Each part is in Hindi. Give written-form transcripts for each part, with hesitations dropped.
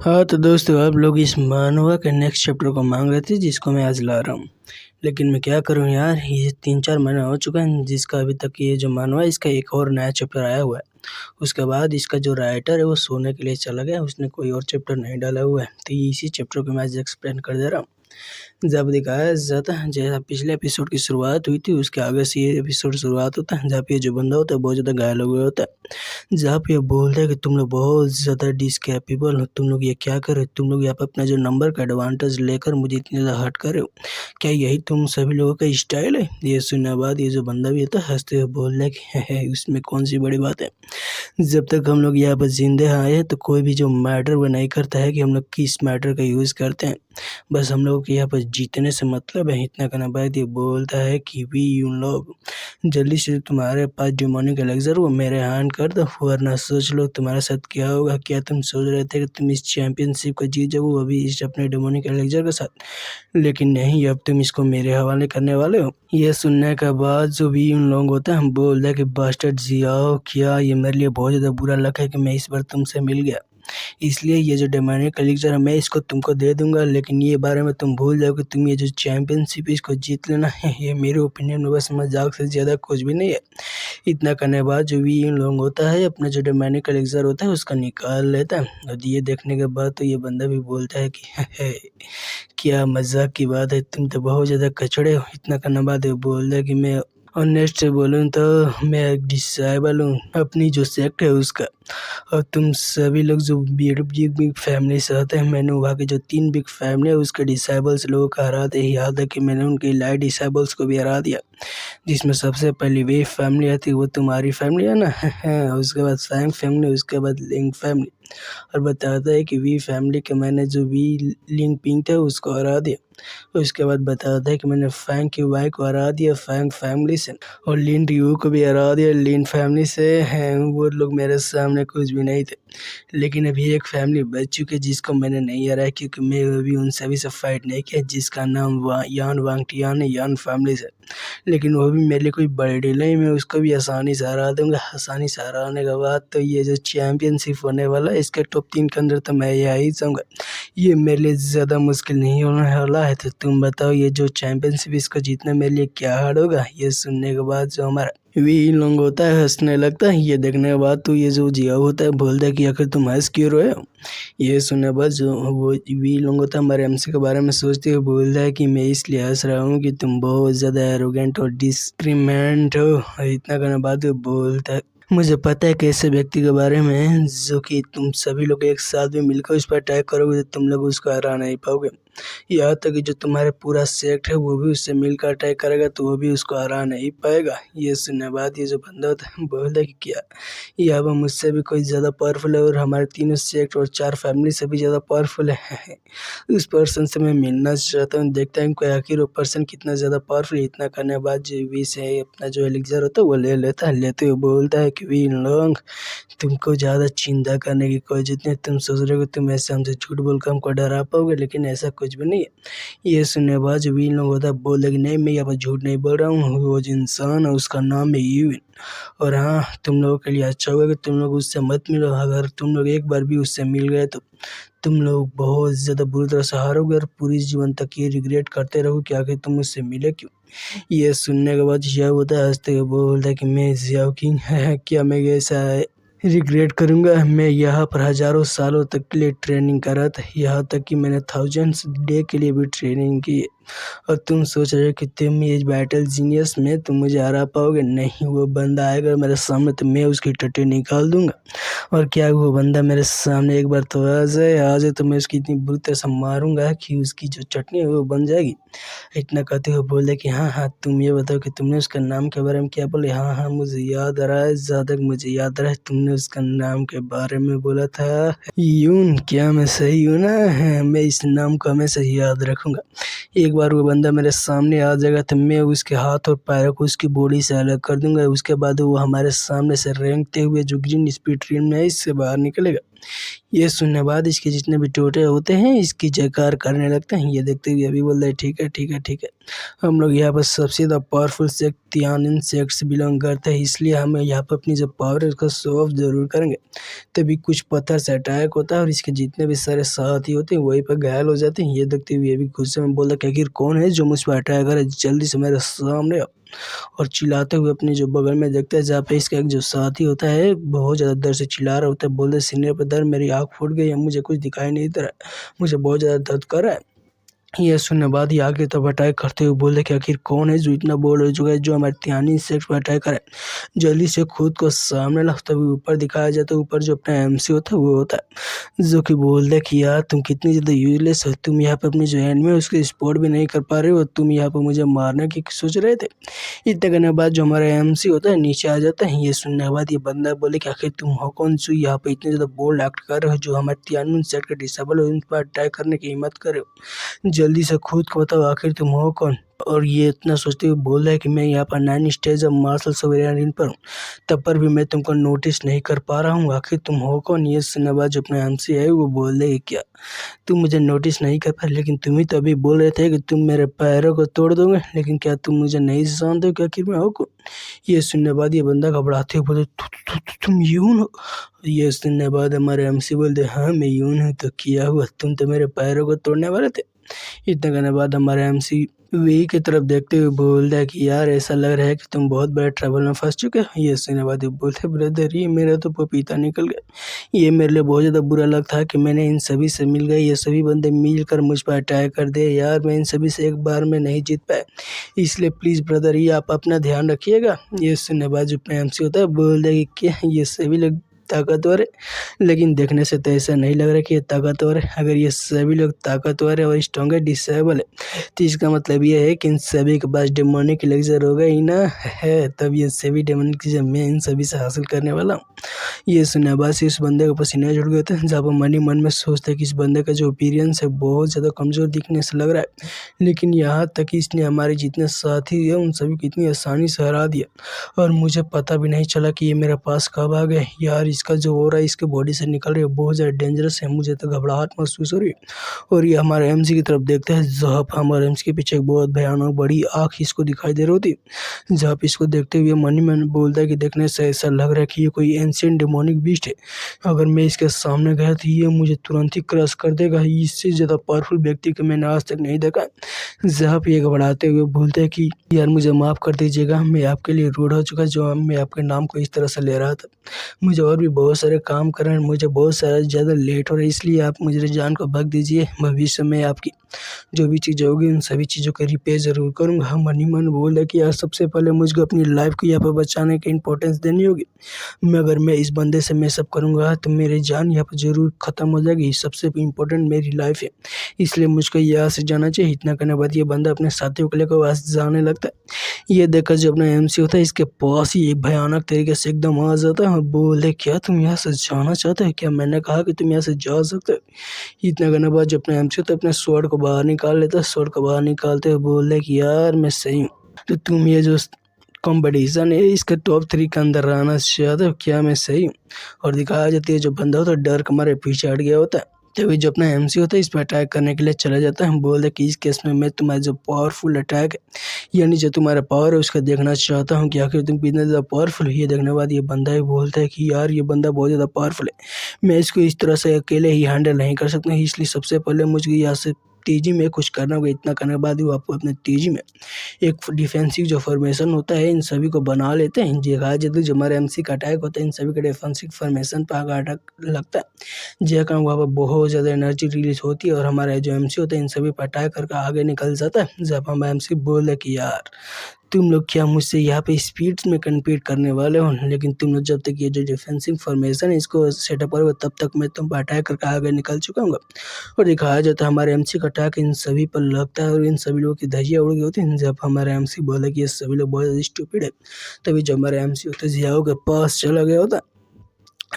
हाँ तो दोस्तों, आप लोग इस मानवा के नेक्स्ट चैप्टर को मांग रहे थे जिसको मैं आज ला रहा हूँ। लेकिन मैं क्या करूँ यार, ये 3-4 महीना हो चुका है जिसका अभी तक ये जो मानवा है इसका एक और नया चैप्टर आया हुआ है। उसके बाद इसका जो राइटर है वो सोने के लिए चला गया, उसने कोई और चैप्टर नहीं डाला हुआ है। तो इसी चैप्टर को मैं आज एक्सप्लेन कर दे रहा हूँ। जब दिखाया जाता है जैसा पिछले एपिसोड की शुरुआत हुई थी उसके आगे से ये एपिसोड शुरुआत होता है, जहाँ पे ये जो बंदा होता है बहुत ज़्यादा घायल हो गया होता है। जहाँ पे ये बोलता है कि तुम लोग बहुत ज़्यादा डिसकैपेबल हो, तुम लोग ये क्या कर रहे हो, तुम लोग यहाँ पे अपना जो नंबर का एडवांटेज लेकर मुझे इतनी ज़्यादा हर्ट कर रहे हो, क्या यही तुम सभी लोगों का स्टाइल है। ये सुनने के बाद ये जो बंदा भी होता है हंसते हुए बोल रहा है कि है उसमें कौन सी बड़ी बात है। जब तक हम लोग यहाँ पर जिंदे आए हैं तो कोई भी जो मैटर वो नहीं करता है कि हम लोग किस मैटर का यूज़ करते हैं, बस हम लोगों के यहाँ पर जीतने से मतलब है। इतना करने बाद ये बोलता है कि वी उन लोग जल्दी से तुम्हारे पास डिमोनिक एलेक्सर वो मेरे हैंड कर दो, वरना सोच लो तुम्हारे साथ क्या होगा। क्या तुम सोच रहे थे कि तुम इस चैंपियनशिप को जीत जाओ वो भी इस अपने डिमोनिक एलेक्सर के साथ, लेकिन नहीं, अब तुम इसको मेरे हवाले करने वाले हो। यह सुनने के बाद जो भी उन लोग होता है हम बोल रहे कि बास्टर्ड जियाओ, क्या ये मेरे लिए बहुत ज़्यादा बुरा लगा है कि मैं इस बार तुमसे मिल गया, इसलिए ये जो डेमोनिक एलिक्सर है मैं इसको तुमको दे दूंगा, लेकिन ये बारे में तुम भूल जाओ कि तुम ये जो चैंपियनशिप इसको जीत लेना है। ये मेरे ओपिनियन में बस मजाक से ज़्यादा कुछ भी नहीं है। इतना करने के बाद जो भी इन लोग होता है अपना जो डेमोनिक एलिक्सर होता है उसका निकाल लेता है, और ये देखने के बाद तो ये बंदा भी बोलता है कि है क्या मजाक की बात है, तुम तो बहुत ज़्यादा कचड़े हो। इतना करने के बाद ये बोलता है कि मैं और नेक्स्ट से बोलूँ तो मैं एक डिसेबल हूँ अपनी जो सेक्ट है उसका, और तुम सभी लोग जो बिग बिग फैमिली से आते हैं, मैंने वहाँ की जो 3 बिग फैमिली है उसके डिसेबल्स लोगों को हरा दिया। याद है कि मैंने उनके लाइट डिसेबल्स को भी हरा दिया, जिसमें सबसे पहली वे फैमिली आती है वो तुम्हारी फैमिली है ना उसके बाद फैंग फैमिली, उसके बाद लिंक फैमिली, और बताता है कि वी फैमिली के मैंने जो वी लिंक पिंक था उसको हरा दिया। उसके बाद बताता है कि मैंने फैंग की वाई को हरा दिया फैंग फैमिली से, और लिन रियू को भी हरा दिया लिन फैमिली से। हैं वो लोग मेरे सामने कुछ भी नहीं थे, लेकिन अभी एक फैमिली बच चुकी है जिसको मैंने नहीं हराया, क्योंकि मैं अभी उन सभी से फाइट नहीं किया, जिसका नाम यान वांगटियान है, यान फैमिली से। लेकिन वो भी मेरे लिए कोई बड़ी डील नहीं, मैं उसको भी आसानी से हरा दूंगा। आसानी से हराने के बाद तो ये जो चैंपियनशिप होने वाला है इसके टॉप 3 के अंदर तो मैं यही चाहूँगा, ये मेरे लिए ज़्यादा मुश्किल नहीं होने वाला है। तो तुम बताओ ये जो चैंपियनशिप इसको जीतना मेरे लिए क्या हार्ड होगा। ये सुनने के बाद जो हमारा वी लोग होता है हंसने लगता है। ये देखने के बाद तो ये जो जिया होता है बोलता है कि आखिर तुम हंस क्यों रहे हो। ये सुनने के बाद जो वो वी लोग होता है हमारे एमसी के बारे में सोचते हुए बोलता है कि मैं इसलिए हंस रहा हूँ कि तुम बहुत ज़्यादा एरोगेंट और डिस्क्रिमिनेंट हो। इतना करने के बाद वो बोलता है मुझे पता है कि ऐसे व्यक्ति के बारे में जो कि तुम सभी लोग एक साथ में मिलकर उस पर अटैक करोगे तो तुम लोग उसको हरा नहीं पाओगे। यहाँ तक कि जो तुम्हारे पूरा सेक्ट है वो भी उससे मिलकर अटैक करेगा तो वो भी उसको हरा नहीं पाएगा। ये सुनने बाद ये जो बंदा होता है बोलता है कि क्या यह वो मुझसे भी कोई ज़्यादा पावरफुल है और हमारे तीनों सेक्ट और 4 फैमिली से भी ज़्यादा पावरफुल है। उस पर्सन से मैं मिलना चाहता हूँ, देखता हूँ कि आखिर वो पर्सन कितना ज़्यादा पावरफुल है। इतना करने के बाद जो वी से अपना जो एलिक्सर होता है वो ले लेता है, लेते हुए बोलता है कि वी लोग तुमको ज़्यादा चिंता करने की कोई ज़रूरत नहीं, तुम सोच रहे हो तुम ऐसे हमसे झूठ बोलकर हमको डरा पाओगे, लेकिन ऐसा कुछ भी नहीं है। ये सुनने के बाद जो भी लोग होता है बोले कि नहीं मैं यहाँ पर झूठ नहीं बोल रहा हूँ, वो जो इंसान है उसका नाम है यूविन, और हाँ तुम लोगों के लिए अच्छा होगा कि तुम लोग उससे मत मिलो। अगर तुम लोग एक बार भी उससे मिल गए तो तुम लोग बहुत ज़्यादा बुरी तरह से हारोगे और पूरी जीवन तक ये रिग्रेट करते रहोगे कि आखिर तुम उससे मिले क्यों। ये सुनने के बाद जिया होता है हंसते हुए बोलता है कि मैं जियाओ किंग है, क्या मैं ऐसा रिग्रेट करूँगा। मैं यहाँ पर हज़ारों सालों तक के लिए ट्रेनिंग करा था, यहाँ तक कि मैंने थाउजेंड्स डे के लिए भी ट्रेनिंग की, और तुम सोच रहे हो कि तुम ये बैटल जीनियस में तुम मुझे हरा पाओगे। नहीं, वो बंदा आएगा मेरे सामने तो मैं उसकी टट्टी निकाल दूंगा, और क्या वो बंदा मेरे सामने एक बार तो आ जाए तो मैं उसकी इतनी बुरी तरह से मारूंगा कि उसकी जो चटनी है वो बन जाएगी। इतना कहते हुए बोले कि हाँ हाँ तुम ये बताओ कि तुमने उसका नाम के बारे में क्या बोले। हाँ हाँ मुझे याद आ रहा है, जहाँ तक मुझे याद आ रहा है तुमने उसका नाम के बारे में बोला था यून। क्या मैं सही हूँ ना? मैं इस नाम को हमेशा याद रखूंगा। एक बार वो बंदा मेरे सामने आ जाएगा तो मैं उसके हाथ और पैरों को उसकी बॉडी से अलग कर दूंगा। उसके बाद वो हमारे सामने से रेंगते हुए जो ग्रीन स्पीड ट्रेन में है इससे बाहर निकलेगा। ये सुनने बाद इसके जितने भी टोटे होते हैं इसकी जयकार करने लगते हैं। ये देखते हुए अभी बोलता है ठीक है ठीक है ठीक है, हम लोग यहाँ पर सबसे ज़्यादा पावरफुल सेक्ट तियानिन सेक्ट से बिलोंग करते हैं, इसलिए हम यहाँ पर अपनी जो पावर है उसका शो ऑफ जरूर करेंगे। तभी कुछ पत्थर से अटैक होता है और इसके जितने भी सारे साथी होते हैं वहीं पर घायल हो जाते हैं। ये देखते हुए अभी गुस्से में बोलता है आखिर कौन है जो मुझ पर अटैक करे, जल्दी से मेरे सामने आओ। और चिल्लाते हुए अपने जो बगल में देखता है जहाँ पे इसका एक जो साथी होता है बहुत ज़्यादा दर्द से चिल्ला रहा होता है। बोलते सीनियर पर दर्द, मेरी आँख फूट गई है, मुझे कुछ दिखाई नहीं दे रहा है, मुझे बहुत ज़्यादा दर्द कर रहा है। ये सुनने बाद ही आगे तब अटैक करते हुए बोले कि आखिर कौन है जो इतना बोल हो चुका है जो हमारे तियानी सेक्ट पर अटैक करे, जल्दी से खुद को सामने ला। तभी ऊपर दिखाया जाता है, ऊपर जो अपना एमसी होता है वो होता है जो कि बोलता है कि यार तुम कितनी ज़्यादा यूजलेस हो, तुम यहाँ पे अपनी जो एनिमी है उसकी सपोर्ट भी नहीं कर पा रहे हो, तुम यहाँ पर मुझे मारने की सोच रहे थे। इतना करने के बाद जो हमारा एमसी होता है नीचे आ जाता है। ये सुनने के बाद ये बंदा बोले कि आखिर तुम हो कौन सी यहाँ पे इतने ज़्यादा बोल्ड एक्ट कर रहे हो, जो हमारे तियानी सेक्ट के डिसेबल हो उन पर अटैक करने की हिम्मत कर रहे हो, जल्दी से खुद को बताओ आखिर तुम हो कौन। और ये इतना सोचते हुए बोल रहा है कि मैं यहाँ पर 9 स्टेज ऑफ मार्शल सोवरेनिटी पर हूँ, तब पर भी मैं तुमको नोटिस नहीं कर पा रहा हूँ, आखिर तुम हो कौन। ये सुनने बाद जो अपने एमसी है वो बोल रहे क्या तुम मुझे नोटिस नहीं कर पाए, लेकिन तुम ही तो अभी बोल रहे थे कि तुम मेरे पैरों को तोड़ दोगे, लेकिन क्या तुम मुझे नहीं जानते हो कि आखिर मैं हो कौन। ये सुनने बाद ये बंदा घबराते हुए बोले तुम यून हो। ये सुनने बाद हमारे एमसी बोलते हाँ मैं यून हूँ, तो किया हुआ, तुम तो मेरे पैरों को तोड़ने वाले थे। इतना करने बाद हमारे एमसी वी की तरफ देखते हुए बोलता है कि यार ऐसा लग रहा है कि तुम बहुत बड़े ट्रबल में फंस चुके हो। ये सुनने बाद बोलते ब्रदर ये मेरा तो पपीता निकल गया, ये मेरे लिए बहुत ज़्यादा बुरा लगता है कि मैंने इन सभी से मिल गए, ये सभी बंदे मिलकर मुझ पर अटैक कर दे यार, मैं इन सभी से एक बार में नहीं जीत पाया, इसलिए प्लीज़ ब्रदर ये आप अपना ध्यान रखिएगा। ये सुनने बाद जो अपना एमसी होता है बोलता है कि क्या ये सभी लोग ताकतवर है, लेकिन देखने से तो ऐसा नहीं लग रहा कि ये ताकतवर है। अगर ये सभी लोग ताकतवर है और स्ट्रॉन्ग है, डिसेबल है, तो इसका मतलब ये है कि इन सभी के पास डेमोनिक एलिक्सर होगा ही ना है, तब ये सभी डेमोनिक चीज़ें मैं इन सभी से हासिल करने वाला हूँ। ये सुनने बाद से इस बंदे का पसीना छूट गए थे, जहाँ पर मन में सोचते कि इस बंदे का जो ओपिनियंस है बहुत ज़्यादा कमज़ोर दिखने से लग रहा है, लेकिन यहाँ तक कि इसने हमारे जितने साथी हैं उन सभी को इतनी आसानी से हरा दिया और मुझे पता भी नहीं चला कि ये मेरे पास कब आ गए। यार इसका जो हो रहा है इसके बॉडी से निकल रही है बहुत ज़्यादा डेंजरस है, मुझे तो घबराहट महसूस हो रही है। और ये हमारे एमसी की तरफ देखते हैं, जहाँ पर हमारे एमसी के पीछे एक बहुत भयानक बड़ी आँख इसको दिखाई दे रही होती है, जहाँ पे इसको देखते हुए मन बोलता है कि देखने से ऐसा लग रहा है कि ये कोई एंशिएंट डेमोनिक बीस्ट है, अगर मैं इसके सामने गया तो ये मुझे तुरंत ही क्रश कर देगा, इससे ज़्यादा पावरफुल व्यक्ति को मैंने आज तक नहीं देखा। जहाँ पे ये घबराते हुए बोलते हैं कि यार मुझे माफ़ कर दीजिएगा, मैं आपके लिए रूड हो चुका जो मैं आपके नाम को इस तरह से ले रहा था, मुझे और भी बहुत सारे काम करने हैं, मुझे बहुत सारा ज़्यादा लेट हो रहा है, इसलिए आप मुझे जान को बख्श दीजिए, भविष्य में आपकी जो भी चीज़ें होगी उन सभी चीज़ों का रिपेयर ज़रूर करूँगा। हम मन ही मन बोले कि यार सबसे पहले मुझको अपनी लाइफ को यहाँ पर बचाने की इंपॉर्टेंस देनी होगी, अगर मैं इस बंदे से मैं सब करूँगा तो मेरी जान यहाँ पर ज़रूर ख़त्म हो जाएगी, सबसे इम्पोर्टेंट मेरी लाइफ है, इसलिए मुझको यहाँ से जाना चाहिए। इतना करने के बाद ये बंदा अपने साथियों को लेकर वहाँ से जाने लगता है। ये देखकर जो अपना एमसी होता है इसके पास ही एक भयानक तरीके से एकदम आ जाता है और बोले क्या तुम यहाँ से जाना चाहते हो क्या, मैंने कहा कि तुम यहाँ से जा सकते हो। इतना करने के बाद जो अपना एमसी होता है अपने स्वॉर्ड को बाहर निकाल लेता है, स्वॉर्ड को बाहर निकालते हुए बोले कि यार मैं सही हूँ, तो तुम ये जो कंपटीशन है इसके टॉप 3 के अंदर रहना चाहते हो क्या, मैं सही हूँ। और दिखाया जाती है जो बंदा होता है डर के मारे पीछे हट गया होता है, तभी जो अपना एमसी होता है इस पर अटैक करने के लिए चला जाता है। हम बोलते कि इस केस में मैं तुम्हारा जो पावरफुल अटैक है यानी जो तुम्हारा पावर है उसका देखना चाहता हूँ कि आखिर तुम कितना ज़्यादा पावरफुल हो। ये देखने के बाद ये बंदा ही बोलता है कि यार ये बंदा बहुत ज़्यादा पावरफुल है, मैं इसको इस तरह से अकेले ही हैंडल नहीं कर सकता, इसलिए सबसे पहले मुझे यहाँ से तेजी में कुछ करना होगा। इतना करने के बाद वो आपको अपने तेजी में एक डिफेंसिव जो फॉर्मेशन होता है इन सभी को बना लेते हैं। जगह जब जो हमारे एमसी का अटैक होता है इन सभी का डिफेंसिव फॉर्मेशन पर आगे अटैक लगता है, जहाँ कारण वहाँ पर बहुत ज़्यादा एनर्जी रिलीज होती है और हमारा जो एमसी होता है इन सभी पर अटैक करके आगे निकल जाता है। जब हम एमसी बोले कि यार तुम लोग क्या मुझसे यहाँ पे स्पीड में कम्पीट करने वाले हो, लेकिन तुम लोग जब तक ये जो डिफेंसिव फॉर्मेशन है इसको सेटअप करोगे तब तक मैं तुम पर अटैक करके आगे निकल चुका हूँ। और दिखाया जाता है हमारे एमसी का अटैक इन सभी पर लगता है और इन सभी लोगों की धज्जियाँ उड़ गई होती हैं। जब हमारे एमसी बोले कि ये सभी लोग बहुत ज़्यादा स्टूपिड है, तभी जब हमारे एमसी होते जियाओ के पास चला गया होता।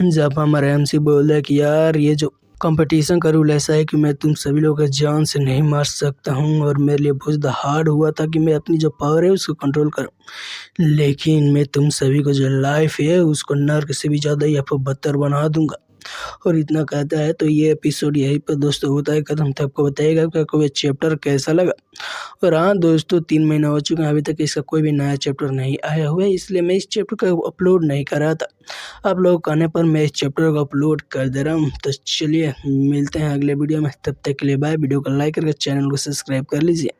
जब हमारे एमसी बोले कि यार ये जो कंपटीशन का रूल ऐसा है कि मैं तुम सभी लोगों को जान से नहीं मार सकता हूँ और मेरे लिए बहुत ज़्यादा हार्ड हुआ था कि मैं अपनी जो पावर है उसको कंट्रोल करूँ, लेकिन मैं तुम सभी को जो लाइफ है उसको नर्क से भी ज़्यादा या फिर बदतर बना दूंगा। और इतना कहता है। तो ये एपिसोड यहीं पर दोस्तों होता है खत्म। तो आपको बताइएगा कि आपको ये चैप्टर कैसा लगा। और हाँ दोस्तों, 3 महीना हो चुका है, अभी तक इसका कोई भी नया चैप्टर नहीं आया हुआ है, इसलिए मैं इस चैप्टर को अपलोड नहीं कर रहा था। आप लोगों कहने पर मैं इस चैप्टर को अपलोड कर दे रहा हूँ। तो चलिए मिलते हैं अगले वीडियो में, तब तक के लिए बाय। वीडियो को लाइक करके चैनल को सब्सक्राइब कर लीजिए।